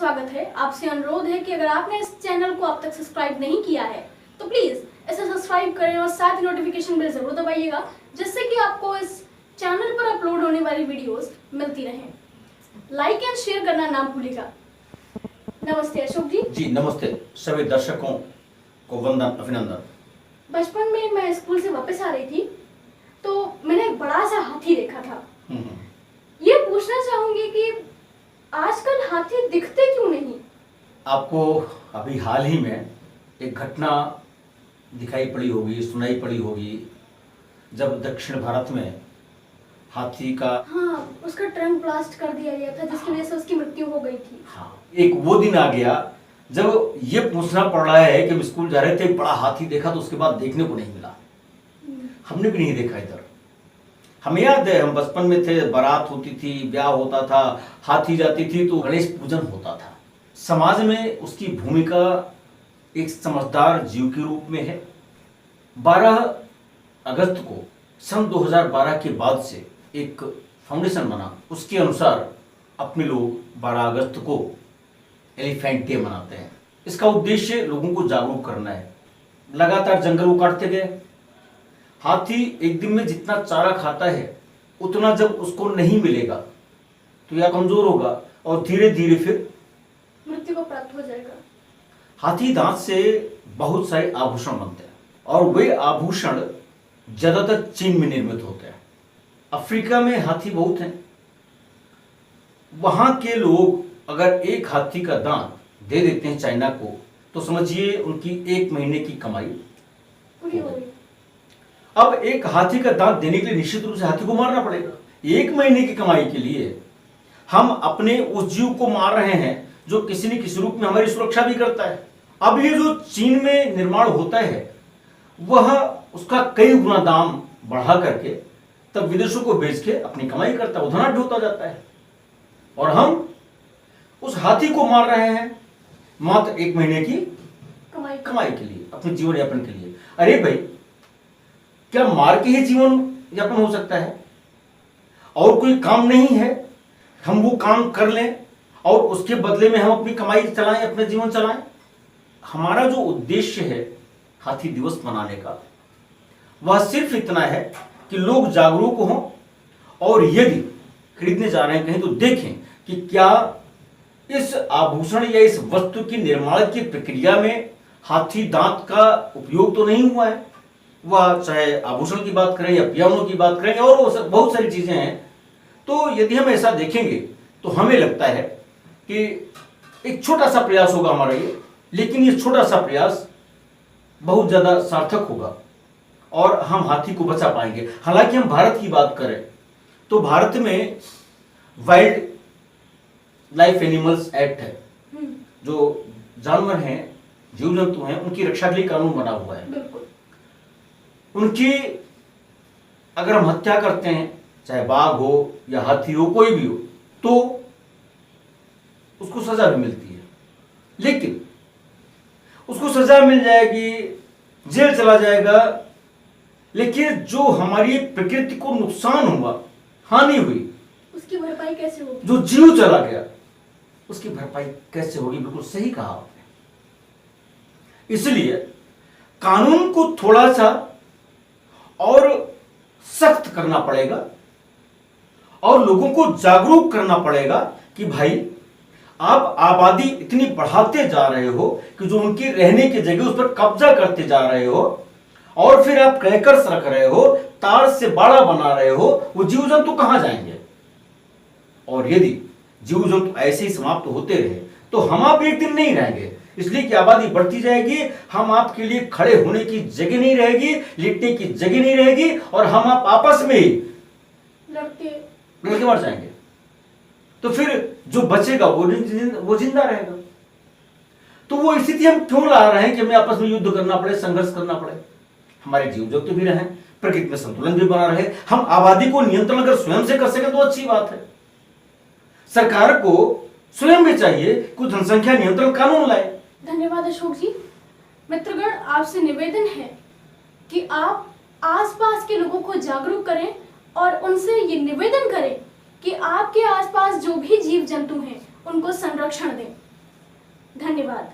स्वागत है। आपसे अनुरोध है कि अगर आपने इस चैनल को अब तक सब्सक्राइब नहीं किया है तो प्लीज इसे सब्सक्राइब करें और साथ ही नोटिफिकेशन बेल जरूर दबाइएगा, जिससे कि आपको इस चैनल पर अपलोड होने वाली वीडियोस मिलती रहें। लाइक एंड शेयर करना ना भूलिएगा। नमस्ते अशोक जी। जी नमस्ते। सभी दर्शकों को वंदन अभिनंदन। बचपन में मैं स्कूल से वापस आ रही थी तो मैंने एक बड़ा सा हाथी देखा था। ये पूछना चाहूंगी कि आजकल हाथी दिखते क्यों नहीं? आपको अभी हाल ही में एक घटना दिखाई पड़ी होगी, सुनाई पड़ी होगी, जब दक्षिण भारत में हाथी का उसका ट्रंक ब्लास्ट कर दिया गया था, जिसकी वजह से उसकी मृत्यु हो गई थी। एक वो दिन आ गया जब ये पूछना पड़ रहा है कि हम स्कूल जा रहे थे, बड़ा हाथी देखा, तो उसके बाद देखने को नहीं मिला। हमने भी नहीं देखा इधर। हमें याद है, हम बचपन में थे, बारात होती थी, ब्याह होता था, हाथी जाती थी तो गणेश पूजन होता था। समाज में उसकी भूमिका एक समझदार जीव के रूप में है। 12 अगस्त को सन 2012 के बाद से एक फाउंडेशन बना, उसके अनुसार अपने लोग 12 अगस्त को एलिफेंट डे मनाते हैं। इसका उद्देश्य लोगों को जागरूक करना है। लगातार जंगल को काटते गए। हाथी एक दिन में जितना चारा खाता है उतना जब उसको नहीं मिलेगा तो या कमजोर होगा और धीरे धीरे फिर मृत्यु को प्राप्त हो जाएगा। हाथी दांत से बहुत सारे आभूषण बनते हैं और वे आभूषण ज्यादातर चीन में निर्मित होते हैं। अफ्रीका में हाथी बहुत हैं। वहां के लोग अगर एक हाथी का दांत दे देते हैं चाइना को तो समझिए उनकी 1 महीने की कमाई पूरी हो गई। अब एक हाथी का दांत देने के लिए निश्चित रूप से हाथी को मारना पड़ेगा। 1 महीने की कमाई के लिए हम अपने उस जीव को मार रहे हैं जो किसी न किसी रूप में हमारी सुरक्षा भी करता है। अब ये जो चीन में निर्माण होता है वह उसका कई गुना दाम बढ़ा करके तब विदेशों को बेच के अपनी कमाई करता है, वो धनाढ्य होता जाता है। और हम उस हाथी को मार रहे हैं मात्र 1 महीने की कमाई के लिए, अपने जीवन यापन के लिए। अरे भाई, क्या मार के ही जीवन यापन हो सकता है? और कोई काम नहीं है, हम वो काम कर लें और उसके बदले में हम अपनी कमाई चलाएं, अपना जीवन चलाएं? हमारा जो उद्देश्य है हाथी दिवस मनाने का, वह सिर्फ इतना है कि लोग जागरूक हों और यदि खरीदने जा रहे हैं कहीं तो देखें कि क्या इस आभूषण या इस वस्तु की निर्माण की प्रक्रिया में हाथी दांत का उपयोग तो नहीं हुआ है। वह चाहे आभूषण की बात करें या पियानो की बात करें और बहुत सारी चीजें हैं। तो यदि हम ऐसा देखेंगे तो हमें लगता है कि एक छोटा सा प्रयास होगा हमारा ये, लेकिन ये छोटा सा प्रयास बहुत ज्यादा सार्थक होगा और हम हाथी को बचा पाएंगे। हालांकि हम भारत की बात करें तो भारत में वाइल्ड लाइफ एनिमल्स एक्ट है, जो जानवर हैं, जीव जंतु हैं, उनकी रक्षा के लिए कानून बना हुआ है। बिल्कुल। उनकी अगर हम हत्या करते हैं, चाहे बाघ हो या हाथी हो, कोई भी हो, तो उसको सजा भी मिलती है। लेकिन उसको सजा मिल जाएगी, जेल चला जाएगा, लेकिन जो हमारी प्रकृति को नुकसान हुआ, हानि हुई, उसकी भरपाई कैसे होगी? जो जीव चला गया उसकी भरपाई कैसे होगी? बिल्कुल सही कहा आपने। इसलिए कानून को थोड़ा सा और सख्त करना पड़ेगा और लोगों को जागरूक करना पड़ेगा कि भाई आप आबादी इतनी बढ़ाते जा रहे हो कि जो उनकी रहने की जगह उस पर कब्जा करते जा रहे हो और फिर आप क्रैकर्स रख रहे हो, तार से बाड़ा बना रहे हो, वो जीव जंतु कहां जाएंगे? और यदि जीव जंतु ऐसे ही समाप्त होते रहे तो हम आप एक दिन नहीं रहेंगे, इसलिए कि आबादी बढ़ती जाएगी, हम आपके लिए खड़े होने की जगह नहीं रहेगी, लेटने की जगह नहीं रहेगी और हम आप आपस में ही लड़के मर जाएंगे। तो फिर जो बचेगा वो जिंदा रहेगा। तो वो स्थिति हम क्यों ला रहे हैं कि हमें आपस में युद्ध करना पड़े, संघर्ष करना पड़े? हमारे जीव जंतु भी रहें, प्रकृति में संतुलन भी बना रहे। हम आबादी को नियंत्रण अगर स्वयं से कर सके तो अच्छी बात है। सरकार को स्वयं भी चाहिए कुछ जनसंख्या नियंत्रण कानून लाए। धन्यवाद अशोक जी। मित्रगण, आपसे निवेदन है कि आप आसपास के लोगों को जागरूक करें और उनसे ये निवेदन करें कि आपके आसपास जो भी जीव जंतु हैं उनको संरक्षण दें। धन्यवाद।